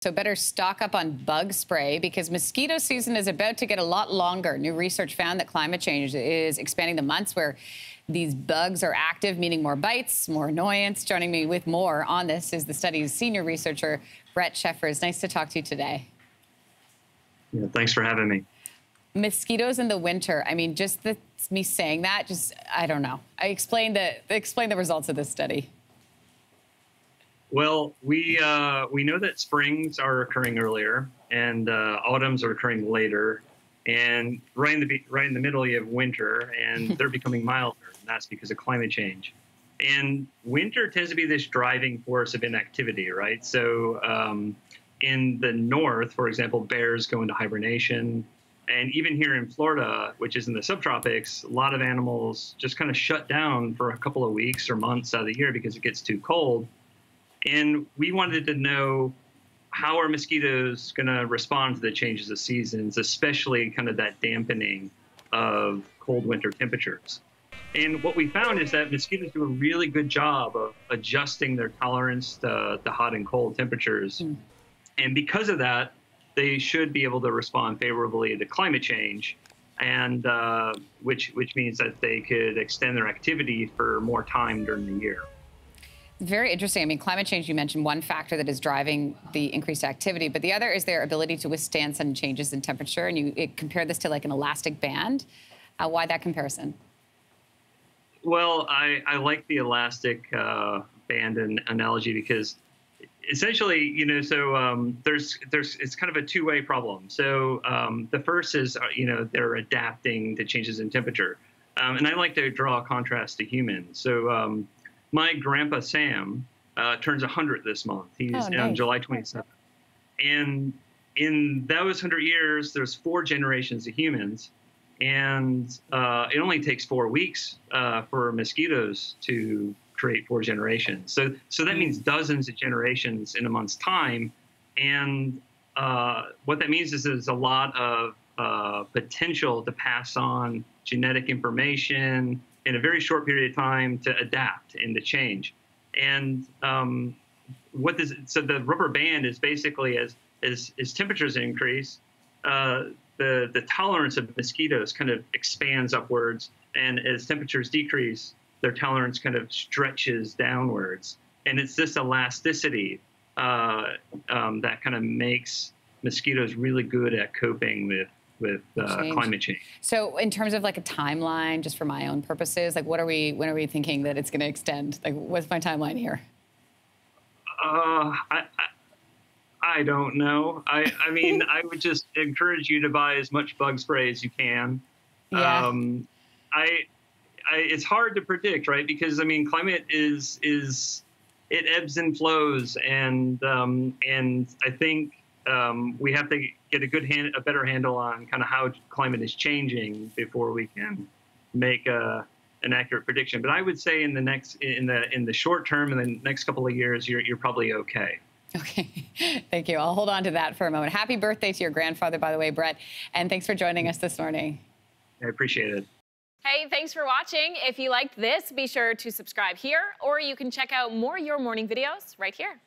So better stock up on bug spray because mosquito season is about to get a lot longer. New research found that climate change is expanding the months where these bugs are active, meaning more bites, more annoyance. Joining me with more on this is the study's senior researcher, Brett Scheffers. Nice to talk to you today. Yeah, thanks for having me. Mosquitoes in the winter. I mean, just me saying that, I don't know. Explain the results of this study. Well, we know that springs are occurring earlier and autumns are occurring later, and right in the middle you have winter, and they're becoming milder. And that's because of climate change. And winter tends to be this driving force of inactivity, right? So in the north, for example, bears go into hibernation. And even here in Florida, which is in the subtropics, a lot of animals just kind of shut down for a couple of weeks or months out of the year because it gets too cold. And we wanted to know, how are mosquitoes going to respond to the changes of seasons, especially kind of that dampening of cold winter temperatures. And what we found is that mosquitoes do a really good job of adjusting their tolerance to hot and cold temperatures. And because of that, they should be able to respond favorably to climate change, and which means that they could extend their activity for more time during the year. Very interesting. I mean, climate change, you mentioned one factor that is driving the increased activity, but the other is their ability to withstand sudden changes in temperature. And you compare this to like an elastic band. Why that comparison? Well, I like the elastic band analogy because essentially, it's kind of a two-way problem. So the first is, they're adapting to changes in temperature. And I like to draw a contrast to humans. So my grandpa Sam turns 100 this month. He's on July 27th. And in those 100 years, there's 4 generations of humans. And it only takes 4 weeks for mosquitoes to create 4 generations. So that means dozens of generations in a month's time. And what that means is there's a lot of potential to pass on genetic information in a very short period of time to adapt and to change. And so the rubber band is basically as temperatures increase, the tolerance of mosquitoes kind of expands upwards, and as temperatures decrease, their tolerance kind of stretches downwards. And it's this elasticity that kind of makes mosquitoes really good at coping with climate change. So in terms of like a timeline, just for my own purposes, like when are we thinking that it's going to extend? Like, what's my timeline here? I don't know. I mean, I would just encourage you to buy as much bug spray as you can. Yeah. It's hard to predict, right? Because I mean, climate it ebbs and flows, and I think we have to get a better handle on kind of how climate is changing before we can make an accurate prediction. But I would say in the short term, in the next couple of years, you're probably okay. Okay, thank you. I'll hold on to that for a moment. Happy birthday to your grandfather, by the way, Brett, and thanks for joining us this morning. I appreciate it. Hey, thanks for watching. If you liked this, be sure to subscribe here, or you can check out more Your Morning videos right here.